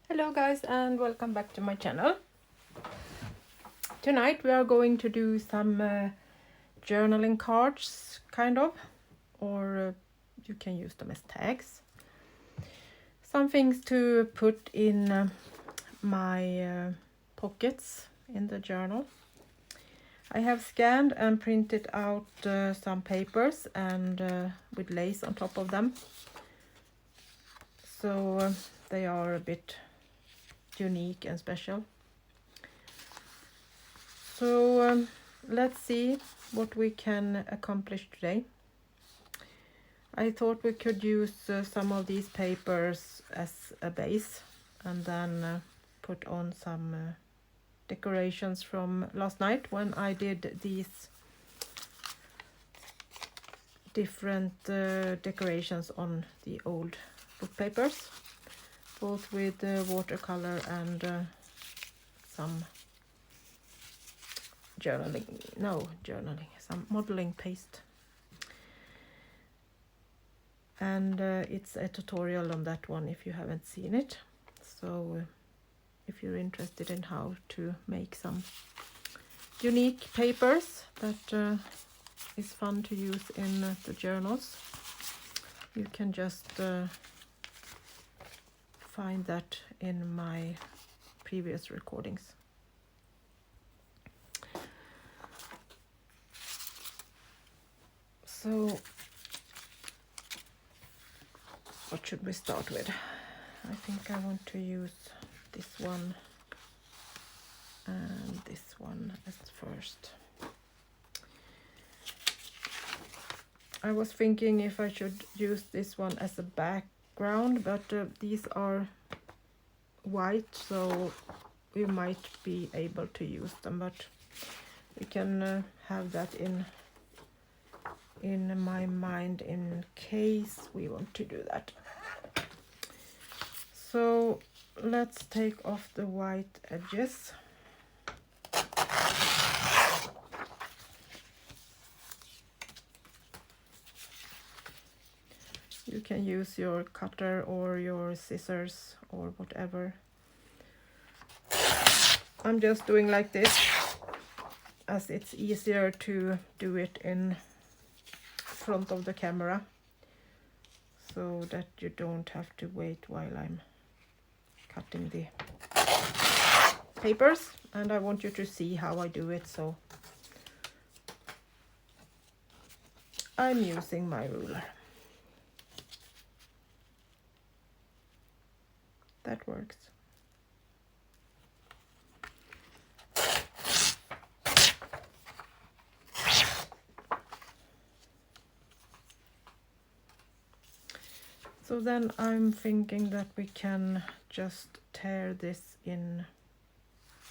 Hello guys and welcome back to my channel. Tonight we are going to do some journaling cards, kind of, or you can use them as tags. Some things to put in my pockets in the journal. I have scanned and printed out some papers and with lace on top of them. So they are a bit unique and special. So let's see what we can accomplish today. I thought we could use some of these papers as a base and then put on some decorations from last night when I did these different decorations on the old book papers, both with watercolor and some some modeling paste. And it's a tutorial on that one if you haven't seen it. So if you're interested in how to make some unique papers that is fun to use in the journals, you can just find that in my previous recordings. So what should we start with? I think I want to use this one and this one as first. I was thinking if I should use this one as a background, but these are white, so we might be able to use them, but we can have that in my mind in case we want to do that. So let's take off the white edges. You can use your cutter or your scissors or whatever. I'm just doing like this as it's easier to do it in front of the camera, so that you don't have to wait while I'm cutting the papers, and I want you to see how I do it, so I'm using my ruler. That works. So then I'm thinking that we can just tear this in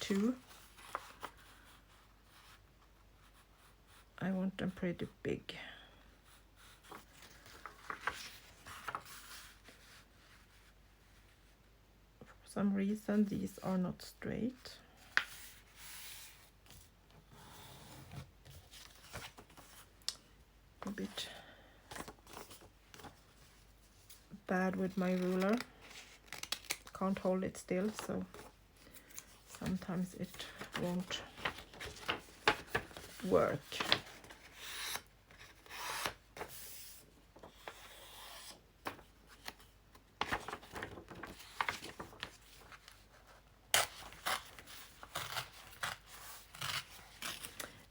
two. I want them pretty big. For some reason these are not straight. A bit bad with my ruler. Can't hold it still, so sometimes it won't work.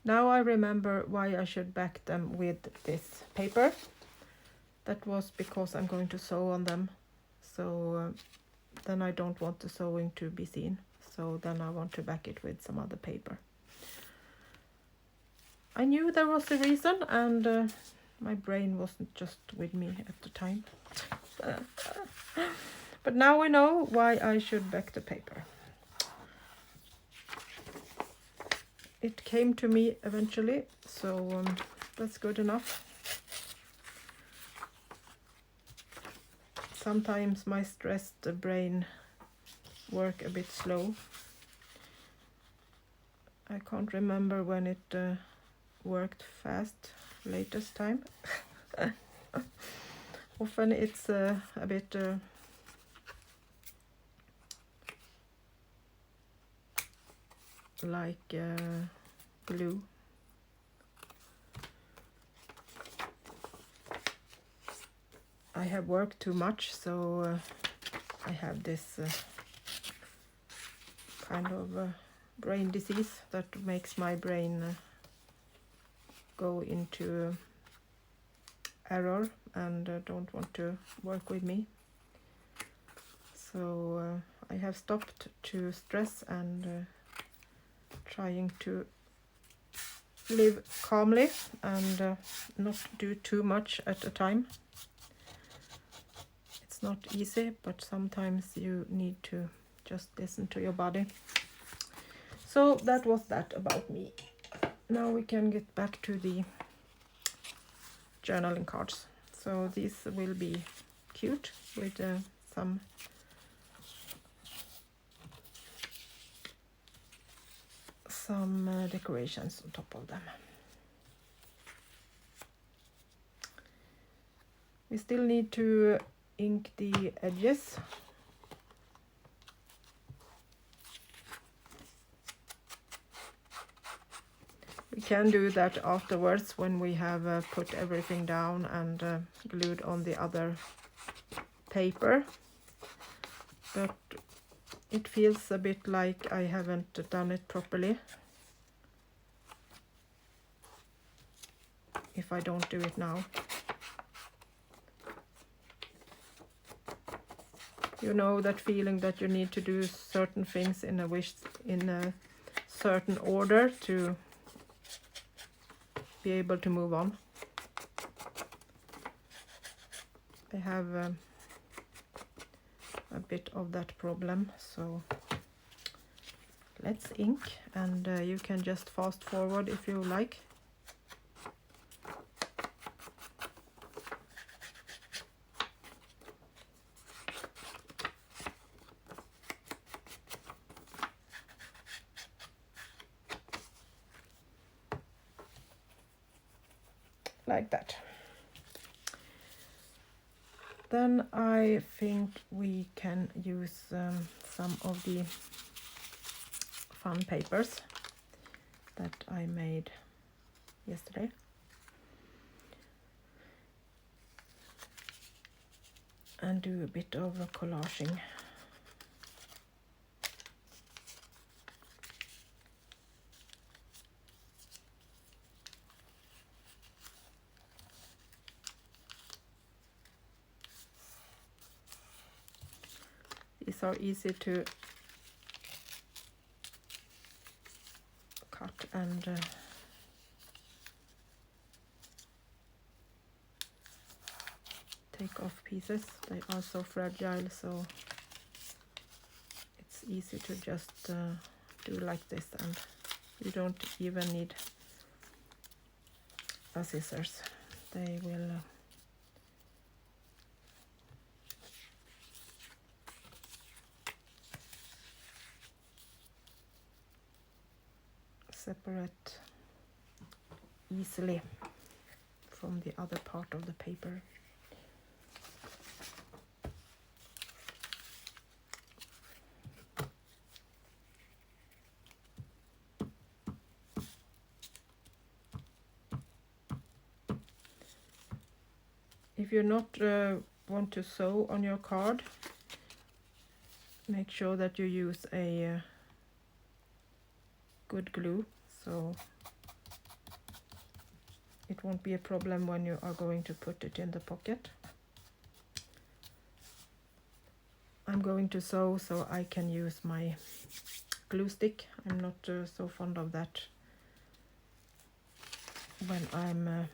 Now I remember why I should back them with this paper. That was because I'm going to sew on them, so then I don't want the sewing to be seen, so then I want to back it with some other paper. I knew there was a reason, and my brain wasn't just with me at the time. But now we know why I should back the paper. It came to me eventually, so that's good enough. Sometimes my stressed brain work a bit slow. I can't remember when it worked fast latest time. Often it's a bit like glue. I have worked too much, so I have this kind of brain disease that makes my brain go into error and don't want to work with me. So I have stopped to stress and trying to live calmly and not do too much at a time. It's not easy, but sometimes you need to just listen to your body. So that was that about me. Now we can get back to the journaling cards. So these will be cute with some decorations on top of them. We still need to ink the edges. We can do that afterwards when we have put everything down and glued on the other paper, but it feels a bit like I haven't done it properly if I don't do it now. You know that feeling that you need to do certain things in a certain order to be able to move on. I have a bit of that problem, so let's ink, and you can just fast forward if you like. Like that. Then I think we can use some of the fun papers that I made yesterday. And do a bit of collaging. These are easy to cut and take off pieces. They are so fragile, so it's easy to just do like this, and you don't even need a scissors. They will separate easily from the other part of the paper. If you're not want to sew on your card, make sure that you use a good glue, so it won't be a problem when you are going to put it in the pocket. I'm going to sew, so I can use my glue stick. I'm not so fond of that when I'm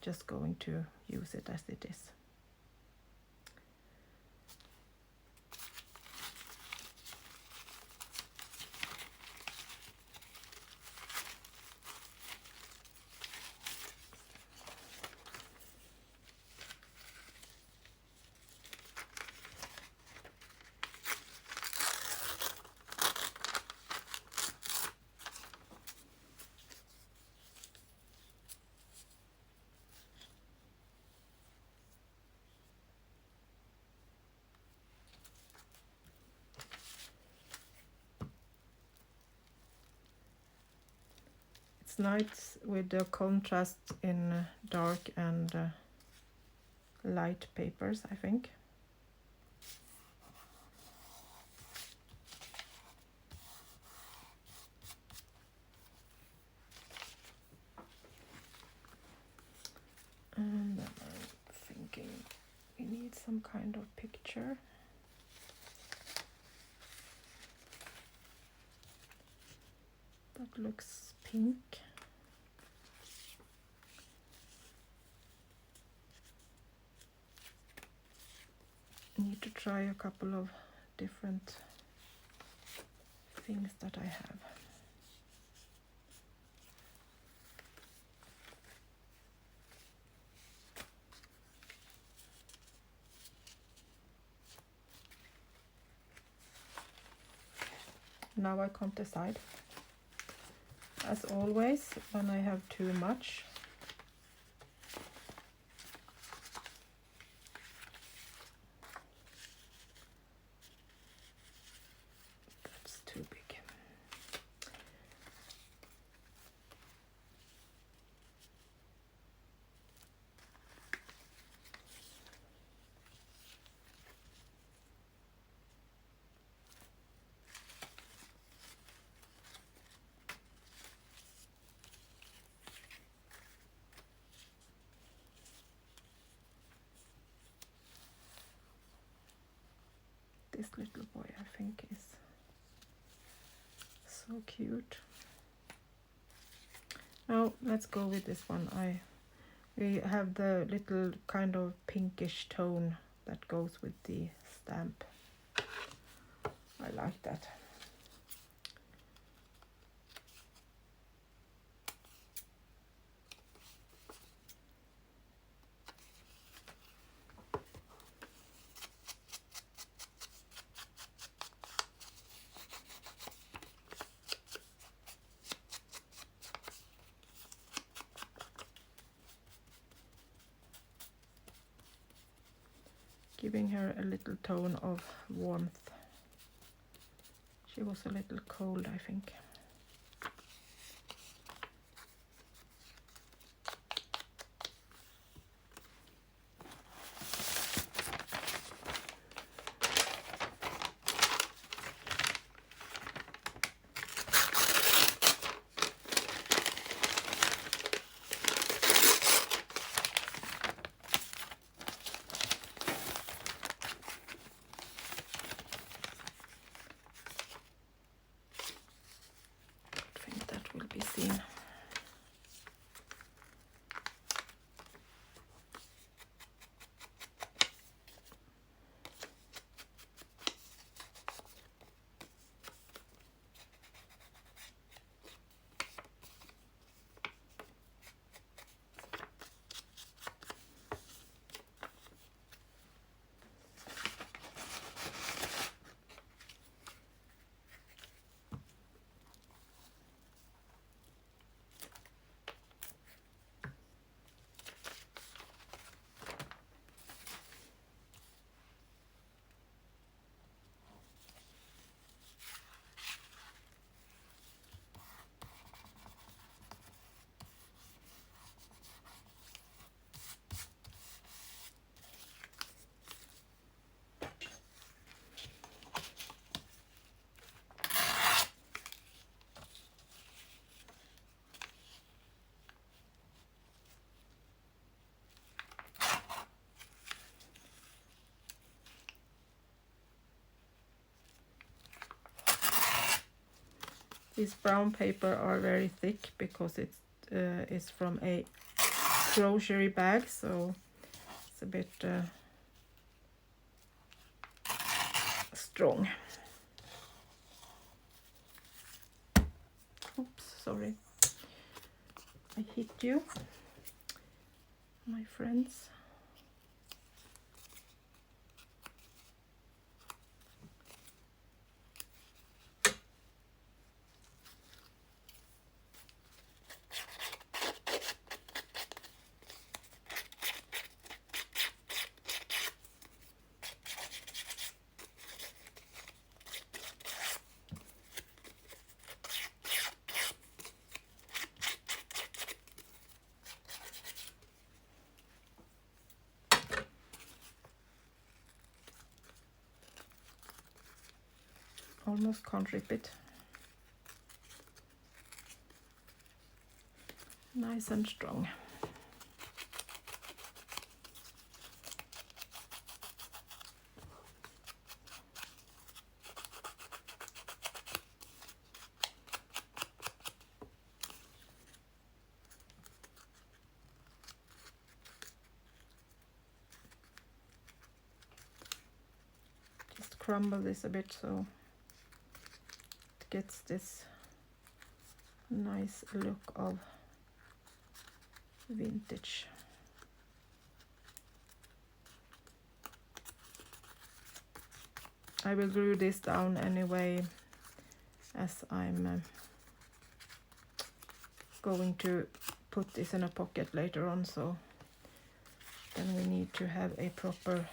just going to use it as it is. It's nice with the contrast in dark and light papers, I think. And then I'm thinking we need some kind of picture. That looks pink. Need to try a couple of different things that I have. Now I can't decide. As always, when I have too much, that's too big. This little boy, I think, is so cute. Now let's go with this one. We have the little kind of pinkish tone that goes with the stamp. I like that. Giving her a little tone of warmth. She was a little cold, I think. Will be seen. These brown paper are very thick because it is from a grocery bag, so it's a bit strong. Oops, sorry. I hit you, my friends. almost can't rip it. Nice and strong. Just crumble this a bit so it gets this nice look of vintage. I will glue this down anyway, as I'm going to put this in a pocket later on, so then we need to have a proper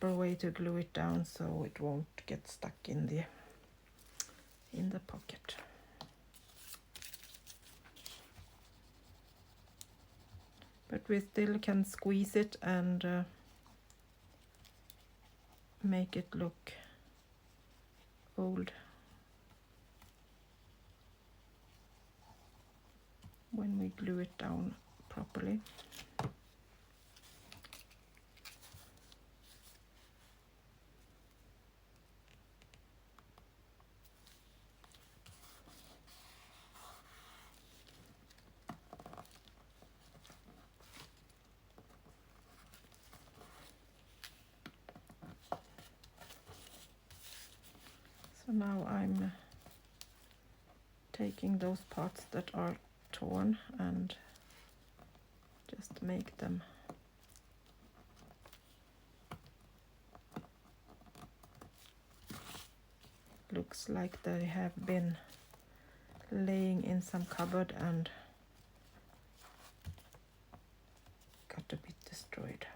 way to glue it down so it won't get stuck in the pocket. But we still can squeeze it and make it look old when we glue it down properly. So now I'm taking those parts that are torn and just make them looks like they have been laying in some cupboard and got a bit destroyed.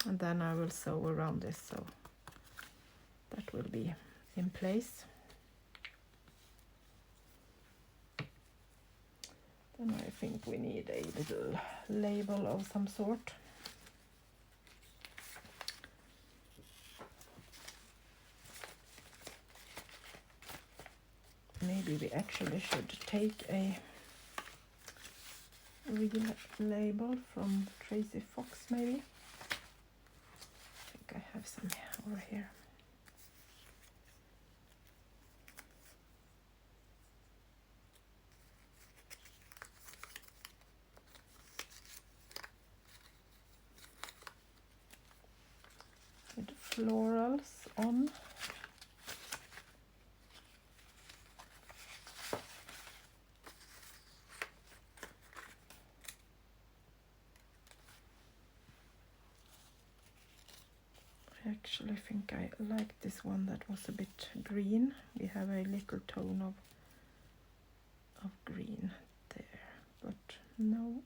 And then I will sew around this so that will be in place. Then I think we need a little label of some sort. Maybe we actually should take a real label from Tracy Fox, maybe. I have some over here. With florals on. I actually think I like this one that was a bit green. We have a little tone of green there, but no.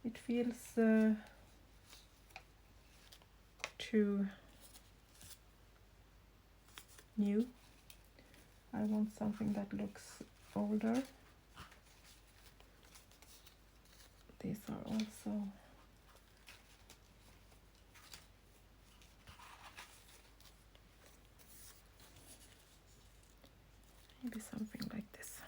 It feels too new. I want something that looks older. These are also maybe something like this.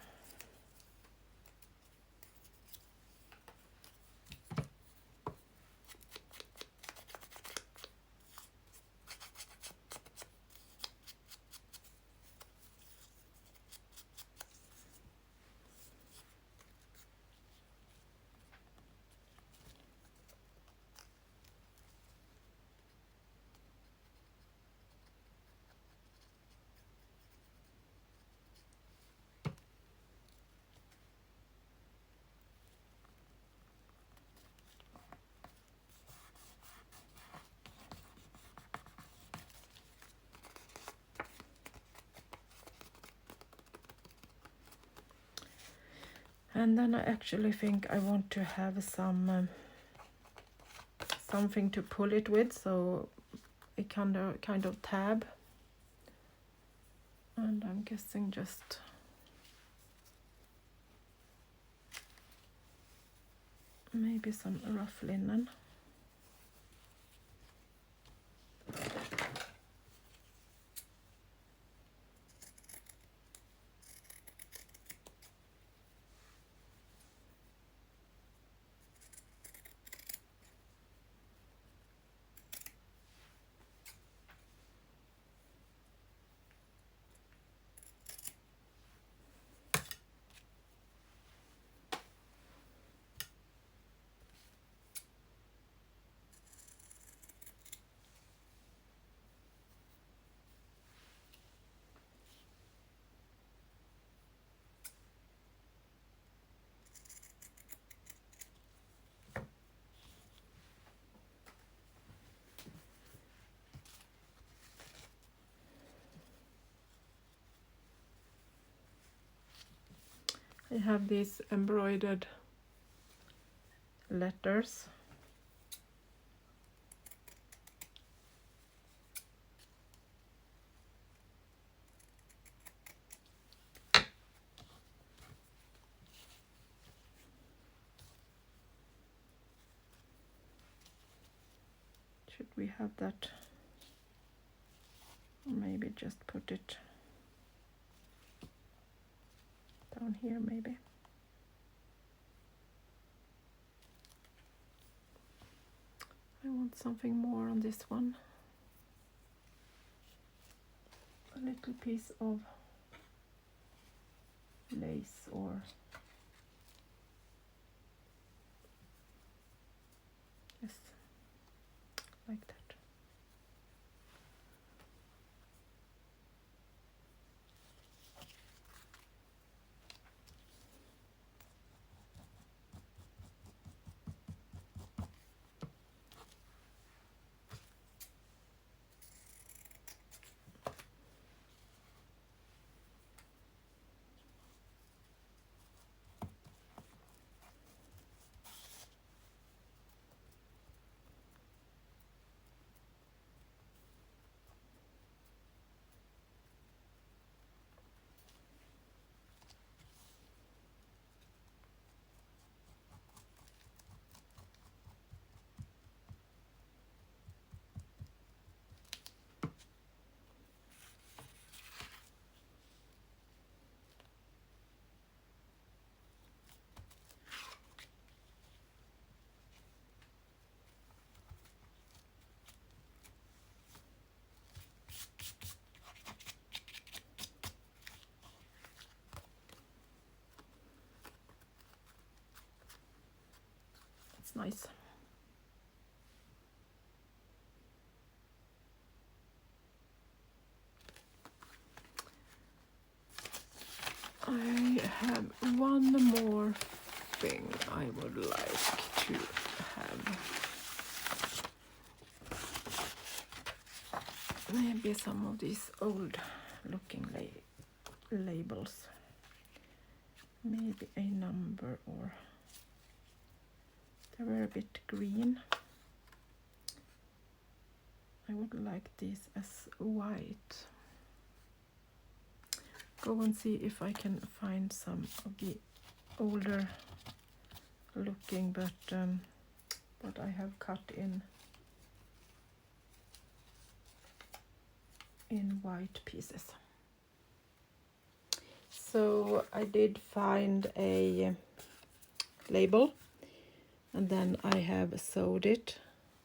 And then I actually think I want to have some something to pull it with, so a kind of tab, and I'm guessing just maybe some rough linen. I have these embroidered letters. Should we have that? Or maybe just put it down here, maybe. I want something more on this one. A little piece of lace or yes, like that. Nice. I have one more thing I would like to have. Maybe some of these old looking labels. Maybe a number, or they were a bit green. I would like these as white. Go and see if I can find some of the older looking, but that I have cut in white pieces. So I did find a label, and then I have sewed it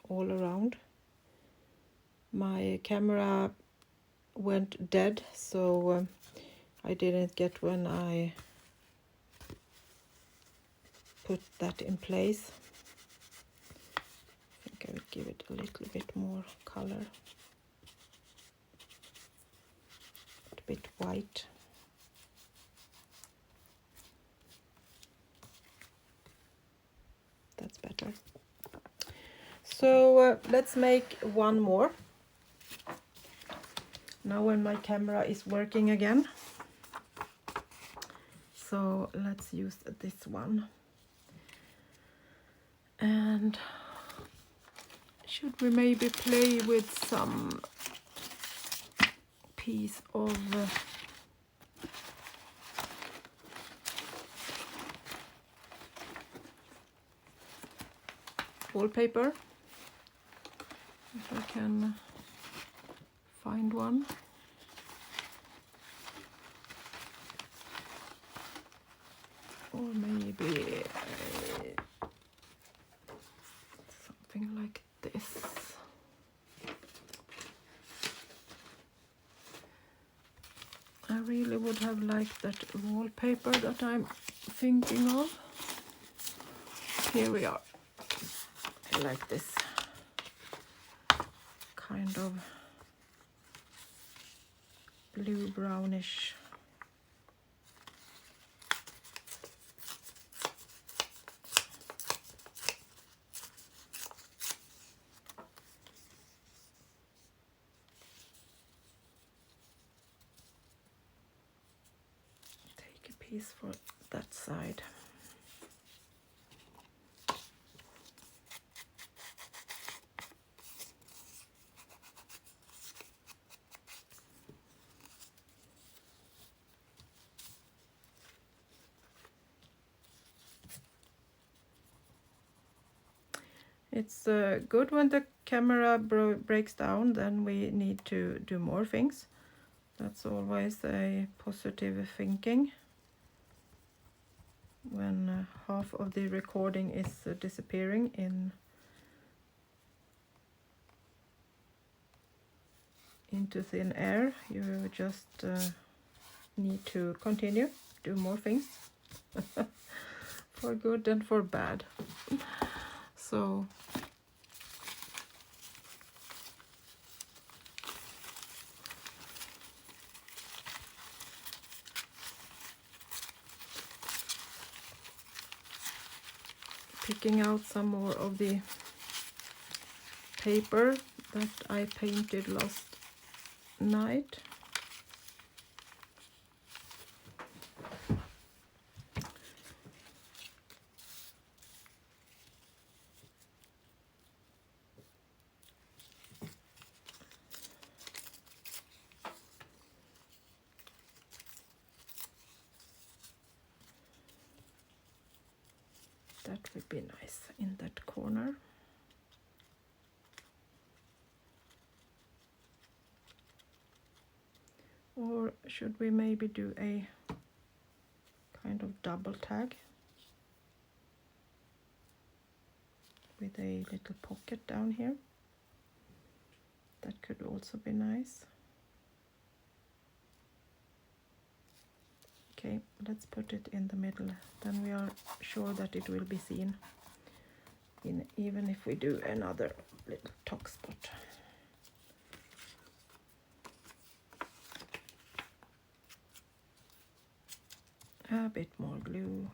all around. My camera went dead, so I didn't get when I put that in place. I think I would give it a little bit more color, a bit white. That's better. So let's make one more. Now when my camera is working again. So let's use this one. And Should we maybe play with some piece of wallpaper? If I can find one. Or maybe something like this. I really would have liked that wallpaper that I'm thinking of. Here we are. I like this kind of blue brownish. Take a piece for that side. It's good when the camera breaks down, then we need to do more things. That's always a positive thinking. When half of the recording is disappearing into thin air, you just need to continue, do more things, for good and for bad. So picking out some more of the paper that I painted last night. That would be nice in that corner. Or should we maybe do a kind of double tag with a little pocket down here? That could also be nice. Okay, let's put it in the middle, then we are sure that it will be seen, even if we do another little top spot. A bit more glue.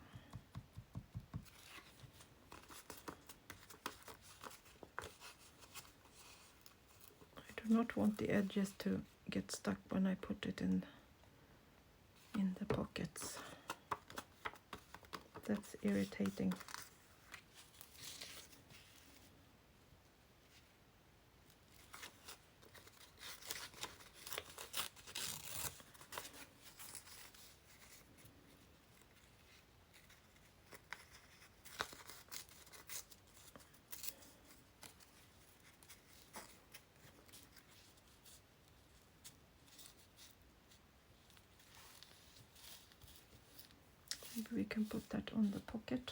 I do not want the edges to get stuck when I put it in the pockets. That's irritating. Maybe we can put that on the pocket.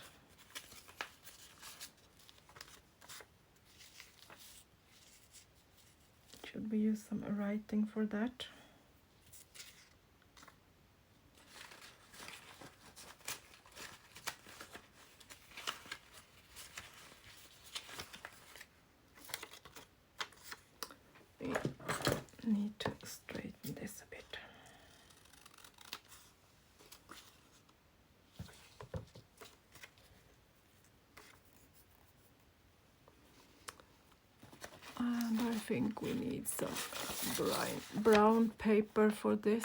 Should we use some writing for that? We need to straighten this a bit. And I think we need some brown paper for this.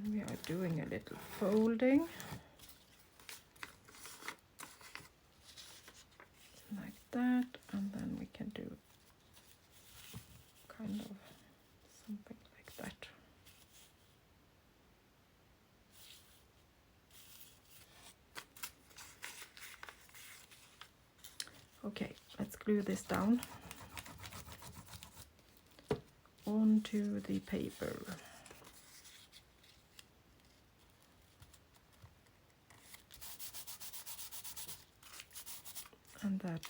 And we are doing a little folding like that, and then we can do kind of something like that. Okay, let's glue this down onto the paper. And that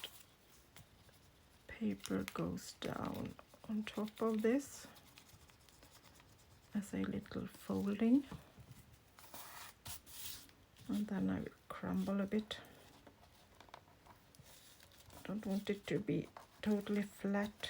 paper goes down on top of this as a little folding. And then I will crumble a bit. Don't want it to be totally flat.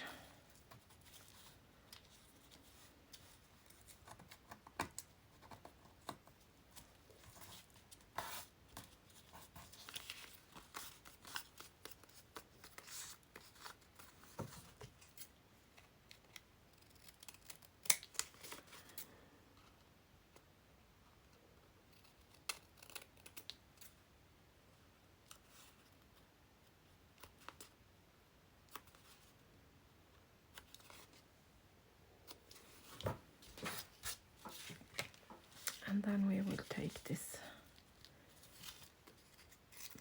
And then we will take this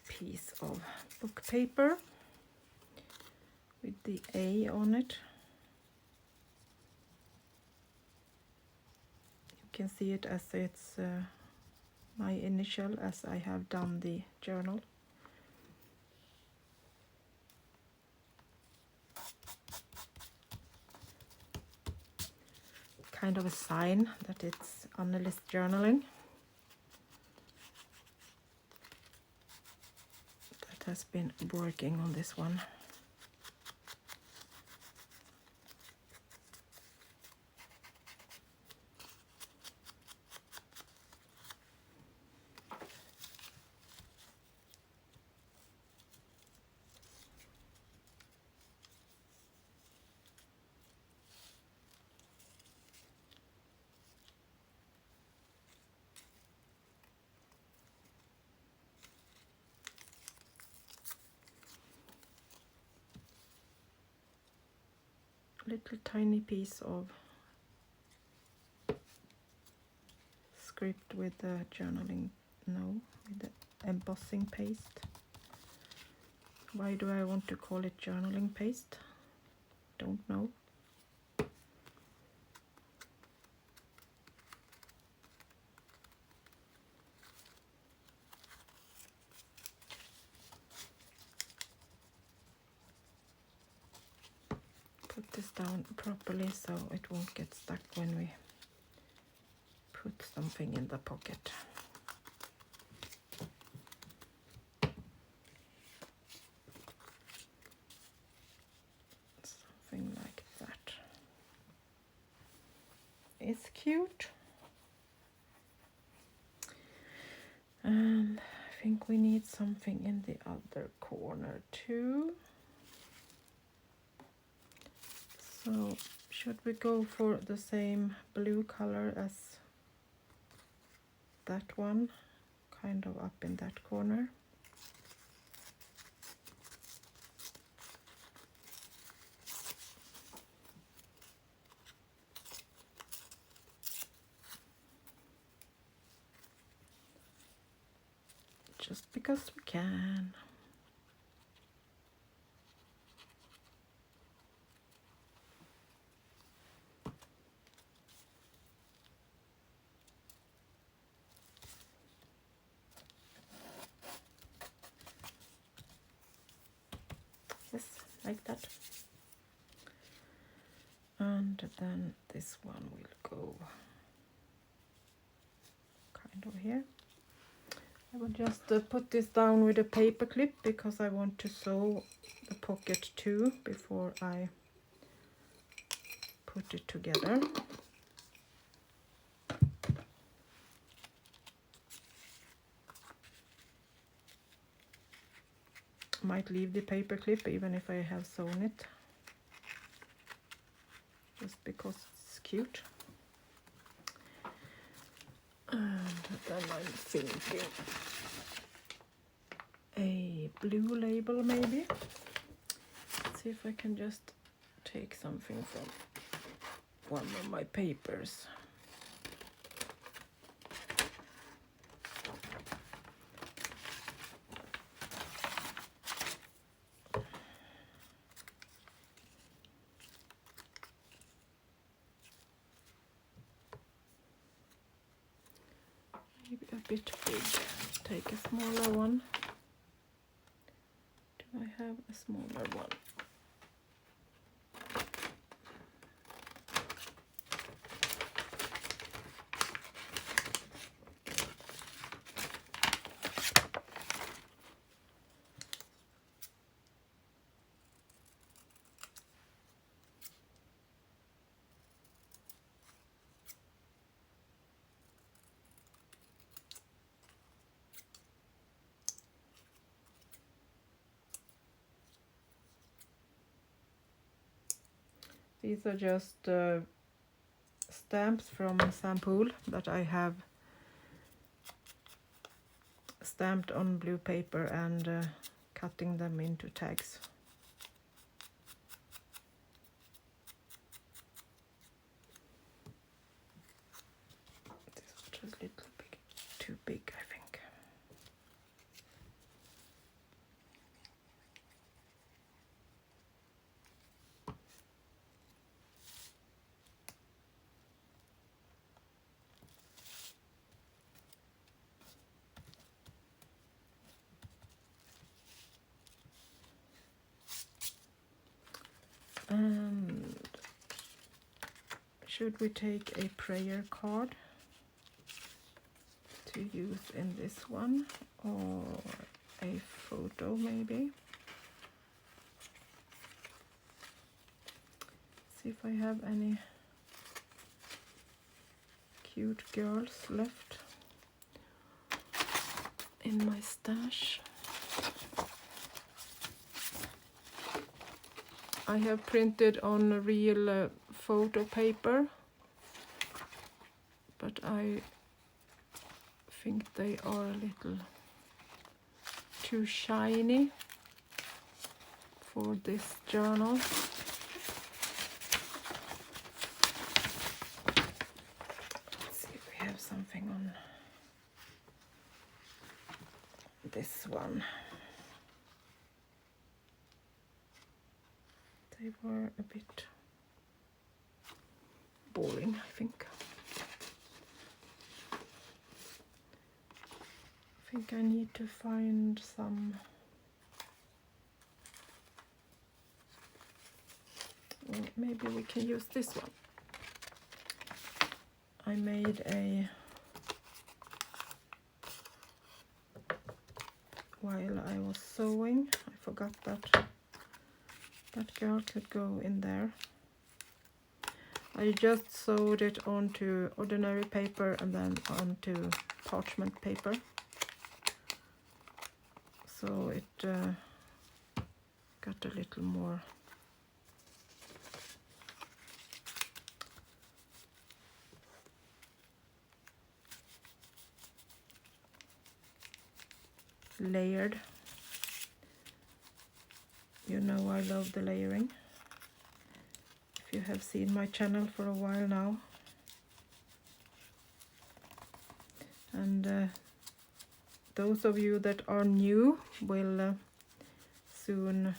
piece of book paper with the A on it. You can see it as it's my initial, as I have done the journal. Kind of a sign that it's Anneli's journaling. That has been working on this one. Little tiny piece of script with the with the embossing paste. Why do I want to call it journaling paste? Don't know. Put this down properly so it won't get stuck when we put something in the pocket. Something like that. It's cute. And I think we need something in the other corner too. So should we go for the same blue color as that one, kind of up in that corner? Just because we can. Yes, like that. And then this one will go kind of here. I will just put this down with a paper clip because I want to sew the pocket too before I put it together. Might leave the paper clip even if I have sewn it, just because it's cute. And then I'm thinking a blue label maybe. Let's see if I can just take something from one of my papers. Maybe a bit big. Take a smaller one. Do I have a smaller one? These are just stamps from Sampool that I have stamped on blue paper and cutting them into tags. This was a little bit too big, I think. And should we take a prayer card to use in this one, or a photo maybe? See if I have any cute girls left in my stash. I have printed on real photo paper, but I think they are a little too shiny for this journal. Let's see if we have something on this one. They were a bit boring, I think. I think I need to find some. Well, maybe we can use this one. I made a, while I was sewing, I forgot that that girl could go in there. I just sewed it onto ordinary paper and then onto parchment paper, so it got a little more layered. You know I love the layering, if you have seen my channel for a while now. And those of you that are new will soon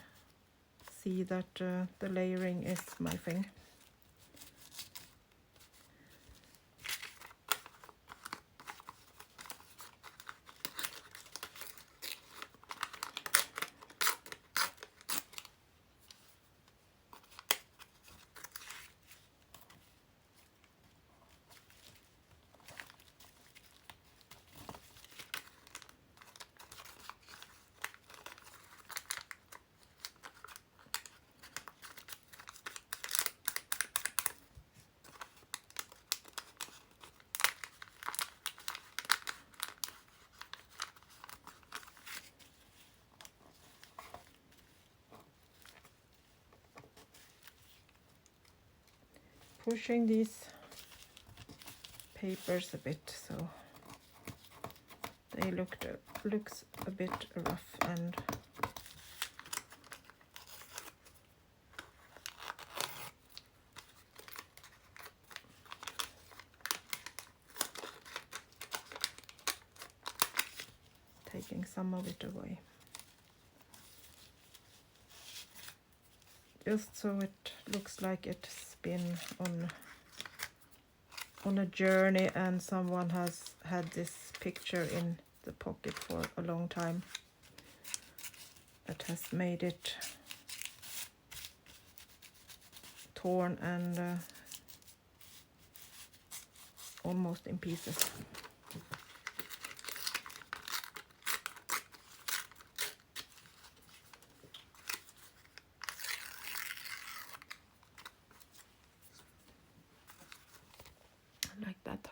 see that the layering is my thing. Pushing these papers a bit so They looks a bit rough and taking some of it away. Just so it looks like it's been on a journey and someone has had this picture in the pocket for a long time. That has made it torn and almost in pieces. Like that.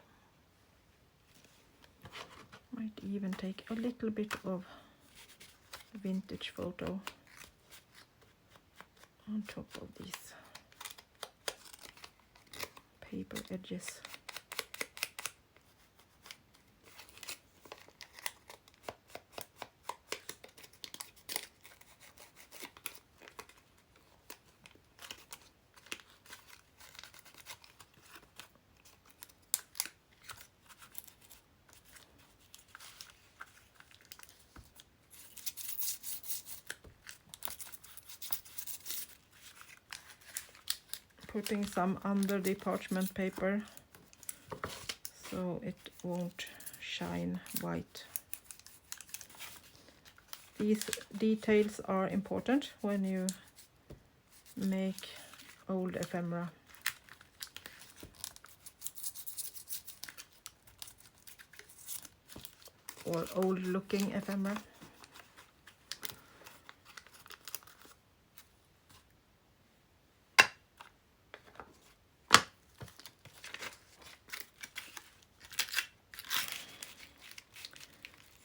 Might even take a little bit of vintage photo on top of these paper edges. Putting some under the parchment paper so it won't shine white. These details are important when you make old ephemera. Or old looking ephemera.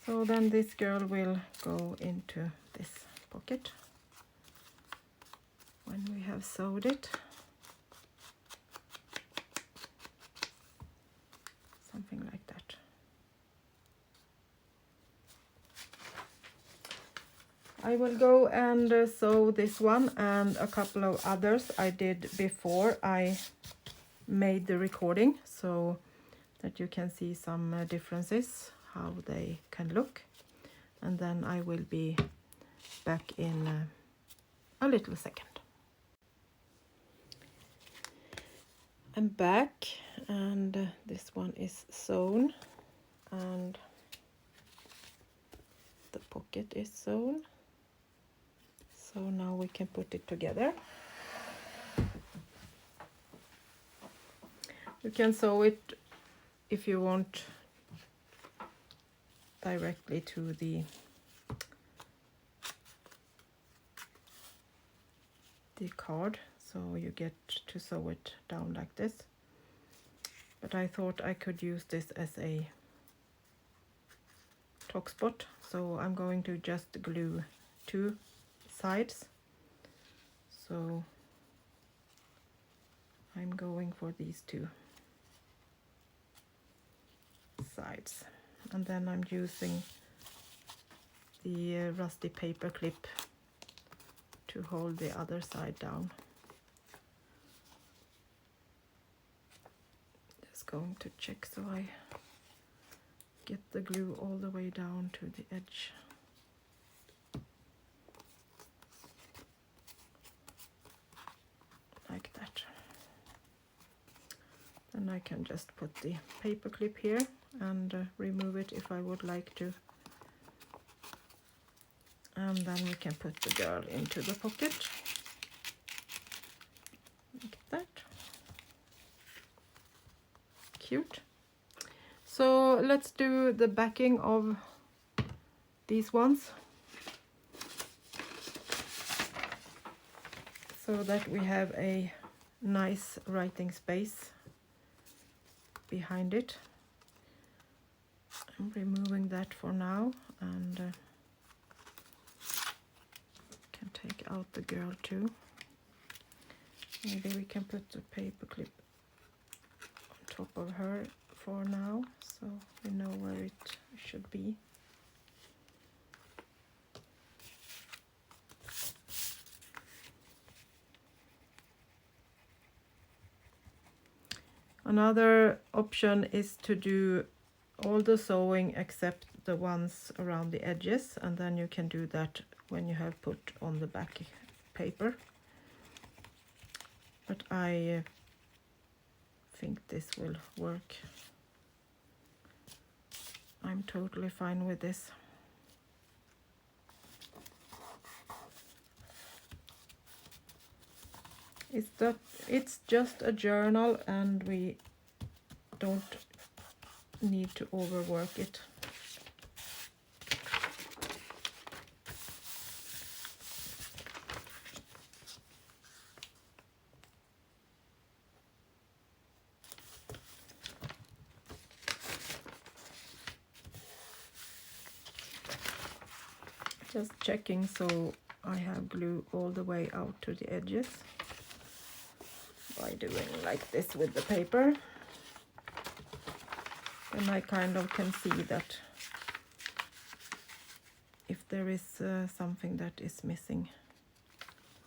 So then this girl will go into this pocket when we have sewed it. Something like that. I will go and sew this one and a couple of others I did before I made the recording, so that you can see some differences, how they can look, and then I will be back in a little second. I'm back and this one is sewn and the pocket is sewn, so now we can put it together. You can sew it if you want directly to the card, so you get to sew it down like this, but I thought I could use this as a top spot, so I'm going to just glue 2 sides. So I'm going for these 2 sides, and then I'm using the rusty paper clip to hold the other side down. Just going to check so I get the glue all the way down to the edge. Like that. Then I can just put the paper clip here and remove it if I would like to. And then we can put the girl into the pocket. Like that. Cute. So let's do the backing of these ones, so that we have a nice writing space behind it. I'm removing that for now, and can take out the girl too. Maybe we can put the paper clip on top of her for now, so we know where it should be. Another option is to do all the sewing except the ones around the edges, and then you can do that when you have put on the back paper. But I think this will work. I'm totally fine with this. It's just a journal, and we don't need to overwork it. Just checking so I have glue all the way out to the edges by doing like this with the paper. And I kind of can see that if there is something that is missing,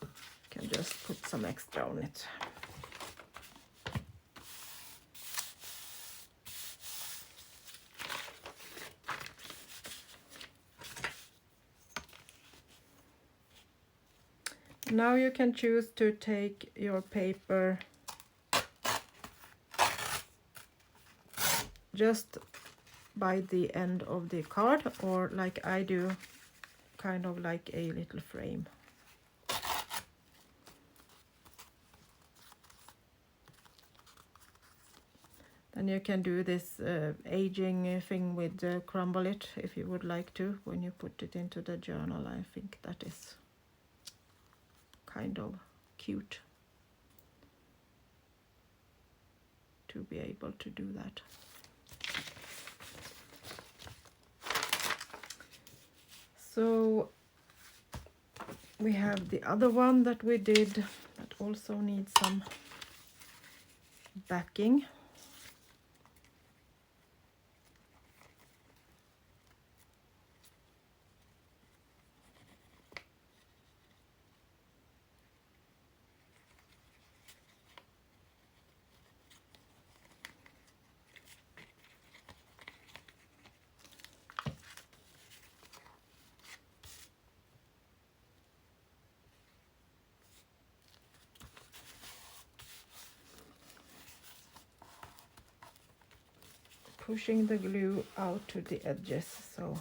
I can just put some extra on it. Now you can choose to take your paper just by the end of the card, or like I do, kind of like a little frame. Then you can do this aging thing with crumble it if you would like to when you put it into the journal. I think that is kind of cute to be able to do that. So we have the other one that we did that also needs some backing. Pushing the glue out to the edges so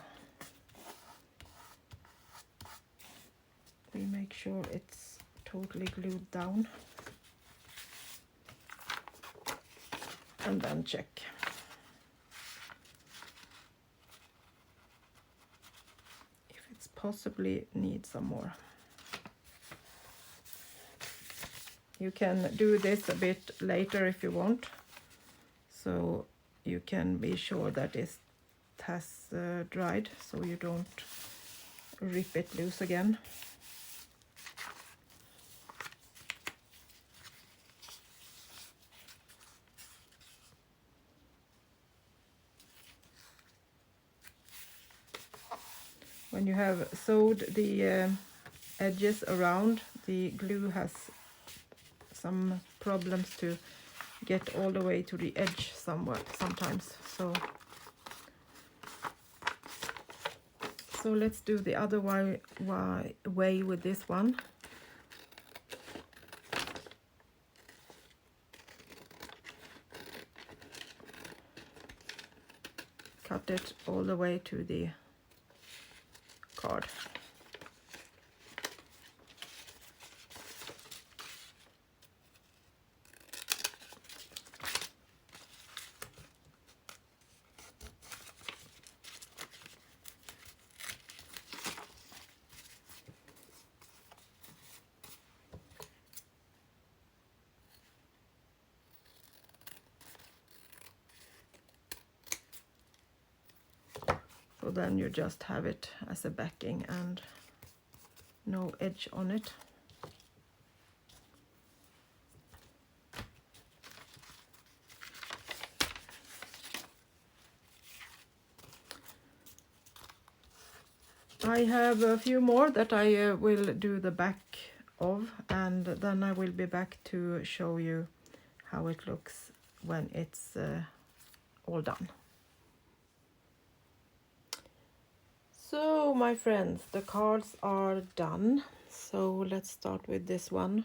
we make sure it's totally glued down, and then check. If it's possibly need some more. You can do this a bit later if you want, so you can be sure that it has dried, so you don't rip it loose again. When you have sewed the edges around, the glue has some problems to get all the way to the edge sometimes. So let's do the other way with this one. Cut it all the way to the card. So then you just have it as a backing and no edge on it. I have a few more that I will do the back of, and then I will be back to show you how it looks when it's all done. So my friends, the cards are done. So let's start with this one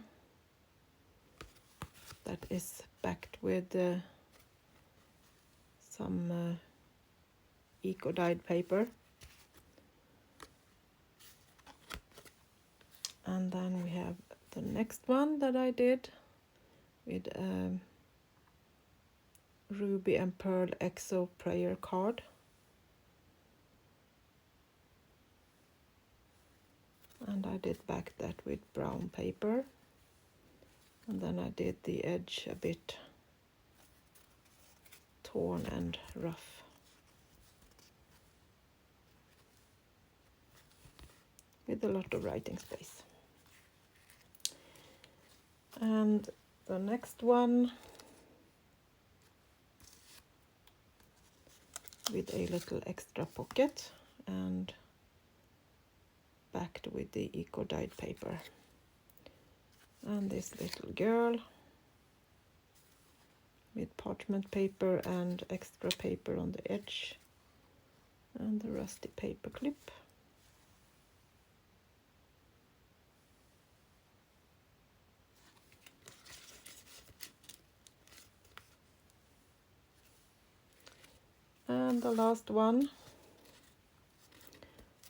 that is backed with some eco-dyed paper. And then we have the next one that I did with Ruby and Pearl Exo prayer card. And I did back that with brown paper. And then I did the edge a bit torn and rough. With a lot of writing space. And the next one with a little extra pocket and backed with the eco-dyed paper. And this little girl with parchment paper and extra paper on the edge and the rusty paper clip. And the last one,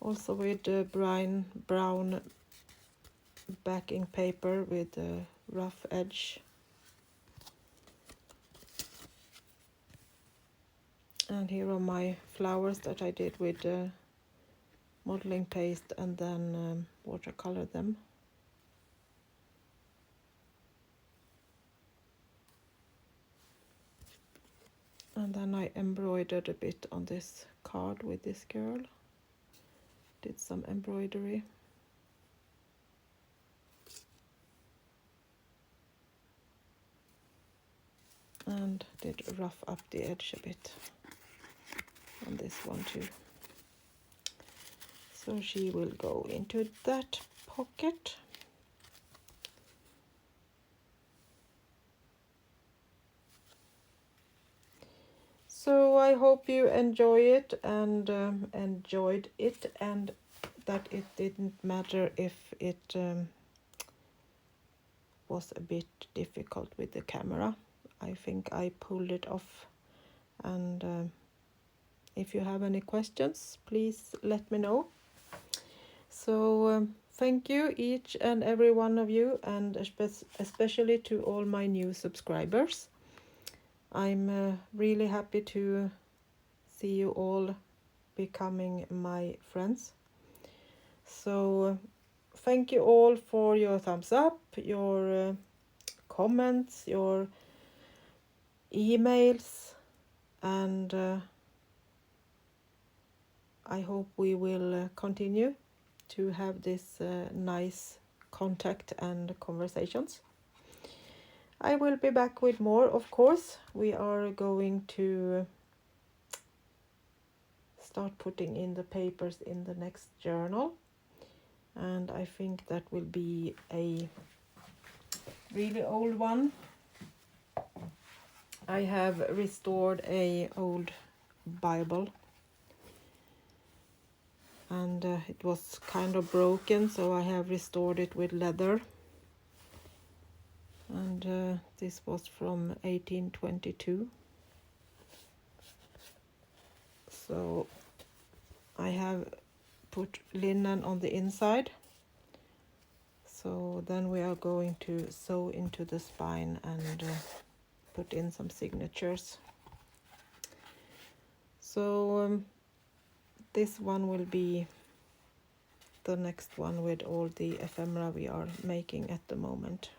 also with brown backing paper with a rough edge. And here are my flowers that I did with modeling paste and then watercolor them. And then I embroidered a bit on this card with this girl. Did some embroidery. And did rough up the edge a bit on this one too. So she will go into that pocket. So I hope you enjoy it and enjoyed it, and that it didn't matter if it was a bit difficult with the camera. I think I pulled it off, and if you have any questions, please let me know. So thank you each and every one of you, and especially to all my new subscribers. I'm really happy to see you all becoming my friends. So thank you all for your thumbs up, your comments, your emails, and I hope we will continue to have this nice contact and conversations. I will be back with more, of course. We are going to start putting in the papers in the next journal, and I think that will be a really old one. I have restored a old Bible, and it was kind of broken, so I have restored it with leather. And this was from 1822. So I have put linen on the inside. So then we are going to sew into the spine and put in some signatures. So this one will be the next one with all the ephemera we are making at the moment.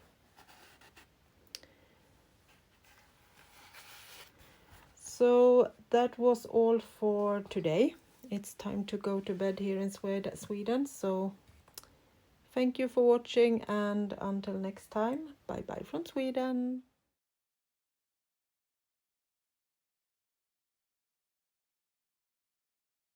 So that was all for today. It's time to go to bed here in Sweden. So thank you for watching, and until next time, bye bye from Sweden.